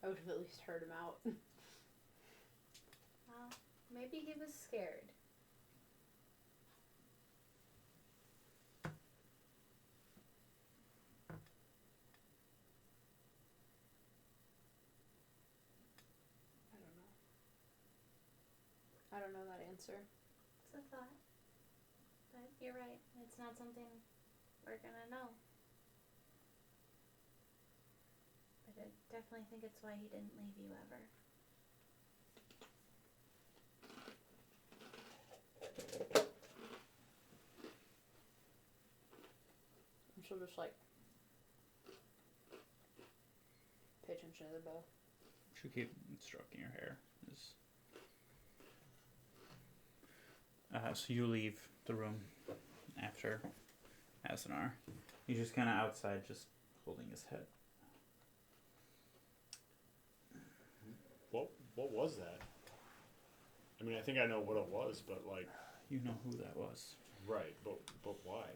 I would have at least heard him out. Well, maybe he was scared. I don't know that answer. It's a thought. But you're right. It's not something we're gonna know. But I definitely think it's why he didn't leave you ever. And she'll just like pay attention to the bow. She'll keep stroking your hair. So you leave the room after Asinar. He's just kind of outside, just holding his head. What was that? I mean, I think I know what it was, but like... You know who that was. Right, but why?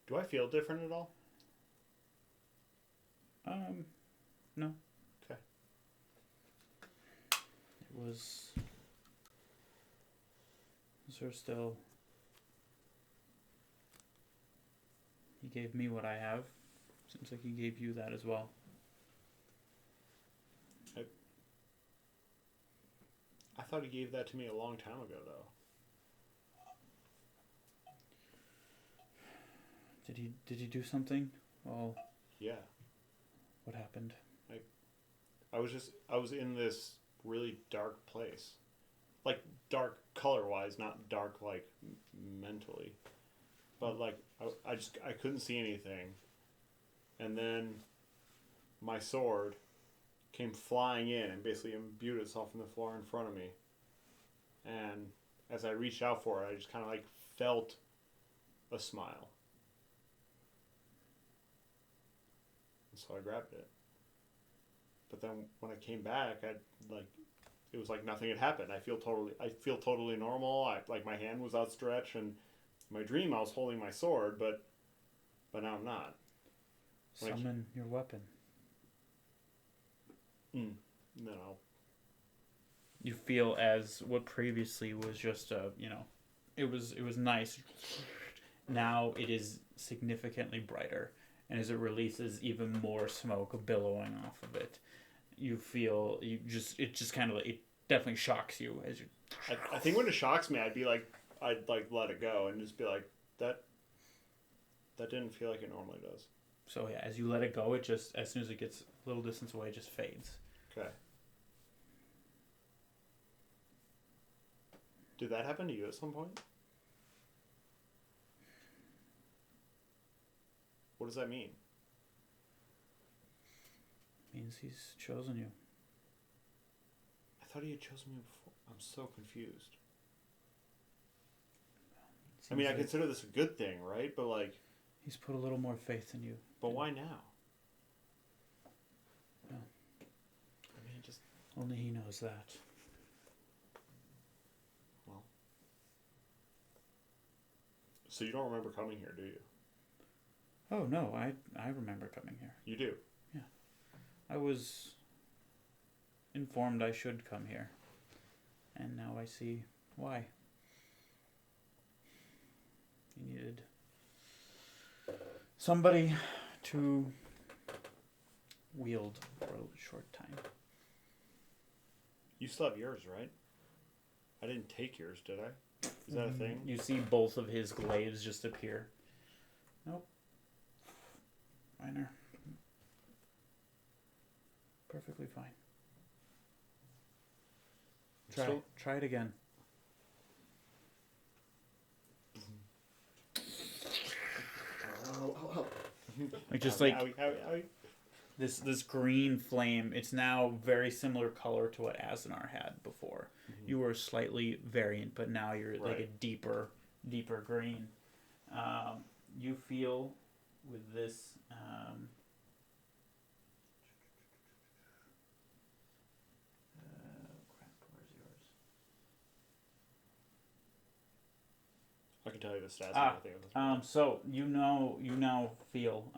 Do I feel different at all? No. Okay. It was sort of still... He gave me what I have. Seems like he gave you that as well. I thought he gave that to me a long time ago, though. Did he do something? Well, Yeah. what happened? I was in this really dark place. Like, dark color-wise, not dark, like, mentally. But, like, I couldn't see anything. And then my sword came flying in and basically imbued itself in the floor in front of me. And as I reached out for it, I just kind of, like, felt a smile. And so I grabbed it. But then when I came back, it was like nothing had happened. I feel totally normal. Like my hand was outstretched, and in my dream I was holding my sword, but now I'm not. Summon your weapon. No. You feel as what previously was just it was nice. Now it is significantly brighter, and as it releases even more smoke billowing off of it, you feel it definitely shocks you as you. I think when it shocks me, I'd let it go and just be like, that didn't feel like it normally does. So yeah, as you let it go, it just, as soon as it gets a little distance away, it just fades. Okay. Did that happen to you at some point? What does that mean? Means he's chosen you. I thought he had chosen me before. I'm so confused. Seems I mean, I like consider this a good thing, right? But like... He's put a little more faith in you. But why now? Only he knows that. So you don't remember coming here, do you? Oh no, I remember coming here. You do. I was informed I should come here. And now I see why. He needed somebody to wield for a short time. You still have yours, right? I didn't take yours, did I? Is that a thing? You see both of his glaives just appear. Nope. Minor. Perfectly fine. Try it again. Like just like Owie. this green flame. It's now very similar color to what Azanar had before. Mm-hmm. You were slightly variant, but now you're like a Right. deeper green. You feel with this. Crap, where's yours? I can tell you the stats and Ah, everything. At this point. So you now feel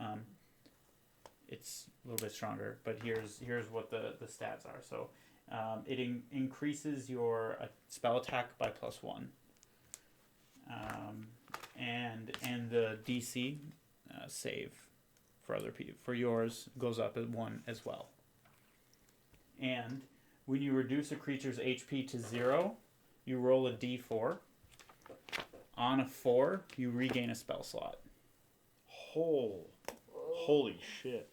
it's a little bit stronger, but here's what the stats are. So it increases your spell attack by +1, and the DC save for other people for yours goes up at 1 as well. And when you reduce a creature's HP to 0, you roll a D4. On a 4, you regain a spell slot. Holy shit.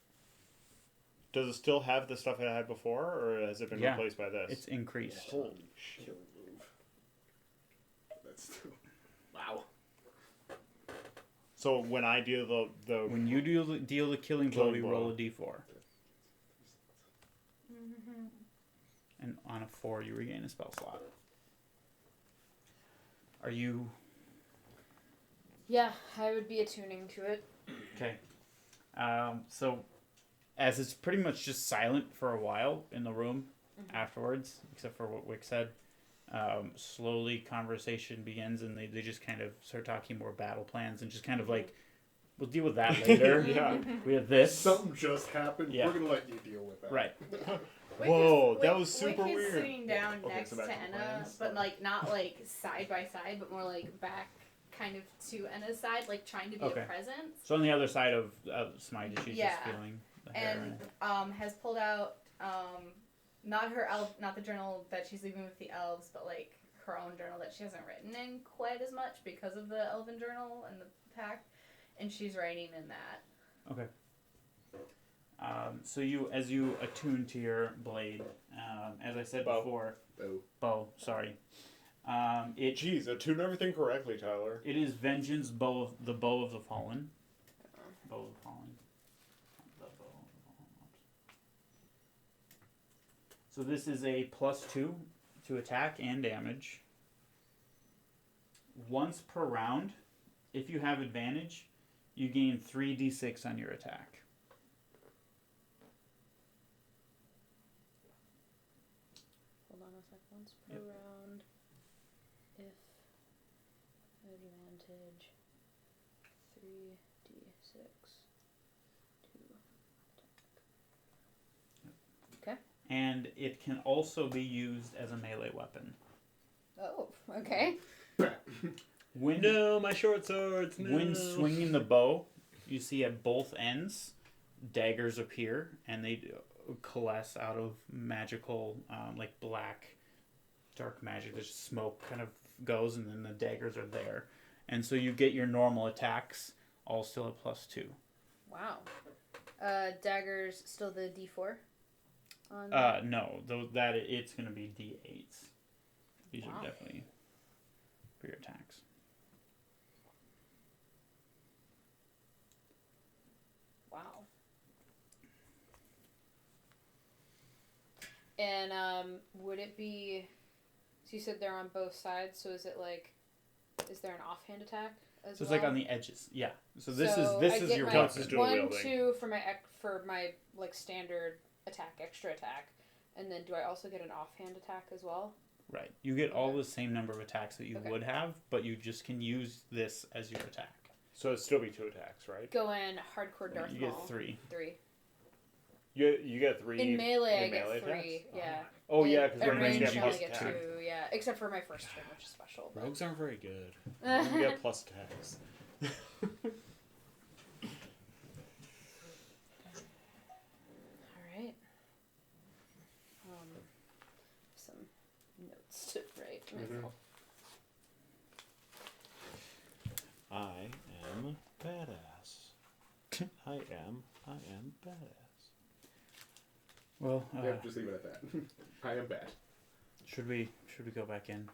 Does it still have the stuff it had before, or has it been Yeah. replaced by this? It's increased. Holy shit. Killing move. That's still... Wow. So when I do the When you deal the killing blow, Killing you blow. roll a D4. And on a 4, you regain a spell slot. Are you... Yeah, I would be attuning to it. Okay. So, as it's pretty much just silent for a while in the room afterwards, except for what Wick said, slowly conversation begins, and they just kind of start talking more battle plans and just kind of like, we'll deal with that later. Yeah. We have this. Something just happened. Yeah. We're going to let you deal with that. Right. Whoa, that was super Wick is weird. sitting down Okay, next so to back to Enna, plans. but like not like side by side, but more like back kind of to Enna's side, like trying to be Okay. a presence. So on the other side of Smite, she's Yeah. just feeling the hair. And has pulled out not her not the journal that she's leaving with the elves, but like her own journal that she hasn't written in quite as much because of the elven journal and the pact, and she's writing in that. Okay. So as you attune to your blade, as I said Bow. before, Oh. bow. Sorry. Jeez, attune everything correctly, Tyler. It is vengeance, the bow of the fallen. Bow of the fallen. The bow of the fallen. So this is a +2 to attack and damage. Once per round, if you have advantage, you gain 3d6 on your attack. Hold on a sec. Once per Yep. round, if advantage, 3d6, 2 attack. And it can also be used as a melee weapon. Oh, okay. When No, my short swords. No. When swinging the bow, you see at both ends, daggers appear, and they coalesce out of magical, like black, dark magic. There's smoke kind of goes, and then the daggers are there. And so you get your normal attacks, all still at +2. Wow. Daggers still the d4? On No, that it's going to be D8s. These Wow. are definitely for your attacks. Wow. And would it be? So you said they're on both sides. So is it like? Is there an offhand attack as So it's well? like on the edges, yeah. So this So is I get your my Counts weapon. as dual 1, wielding. 2 for my like standard attack, extra attack, And then do I also get an offhand attack as well? Right. You get all the same number of attacks that you Okay. would have, but you just can use this as your attack. So it'd still be 2 attacks, right? Go in hardcore Darth You Maul. get 3. 3. You get 3 In melee, I melee get 3. attacks? Yeah. Oh, And yeah, because at when range range range, you I get only plus get attack. 2. Yeah, except for my first turn, which is special. but- Rogues aren't very good. You get plus attacks. All right. Some notes to write myself. I am badass. I am badass. Well, Yeah, just leave it at that. I am bad. should we go back in?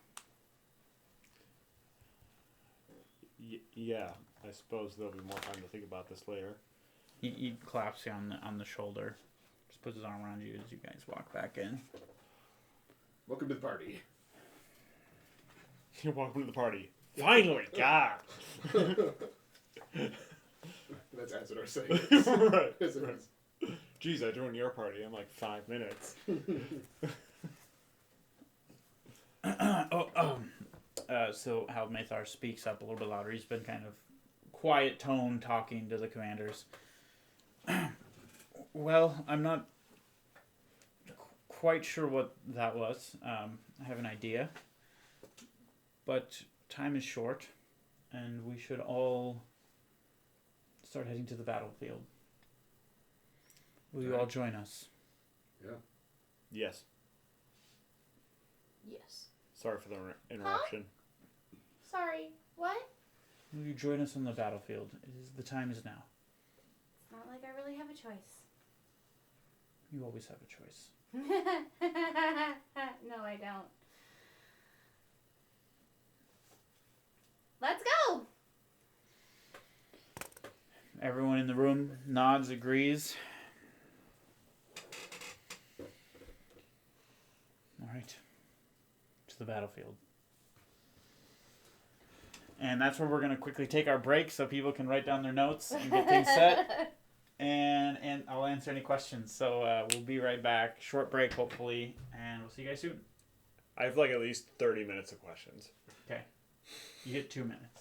Yeah, I suppose there'll be more time to think about this later. He claps you on the shoulder. Just puts his arm around you as you guys walk back in. Welcome to the party. You're welcome to the party. Finally, God. That's Azadar saying. Right. Yes, it is. Jeez, I joined your party in like 5 minutes. So how Mathar speaks up a little bit louder. He's been kind of quiet tone talking to the commanders. Well, I'm not quite sure what that was. I have an idea. But time is short, and we should all start heading to the battlefield. Will you all join us? Yes. Yes. Sorry for the interruption. Sorry, what? Will you join us on the battlefield? The time is now. It's not like I really have a choice. You always have a choice. No, I don't. Let's go! Everyone in the room nods, agrees. All right. To the battlefield. And that's where we're going to quickly take our break so people can write down their notes and get things set. And I'll answer any questions. So we'll be right back. Short break, hopefully. And we'll see you guys soon. I have like at least 30 minutes of questions. You get 2 minutes.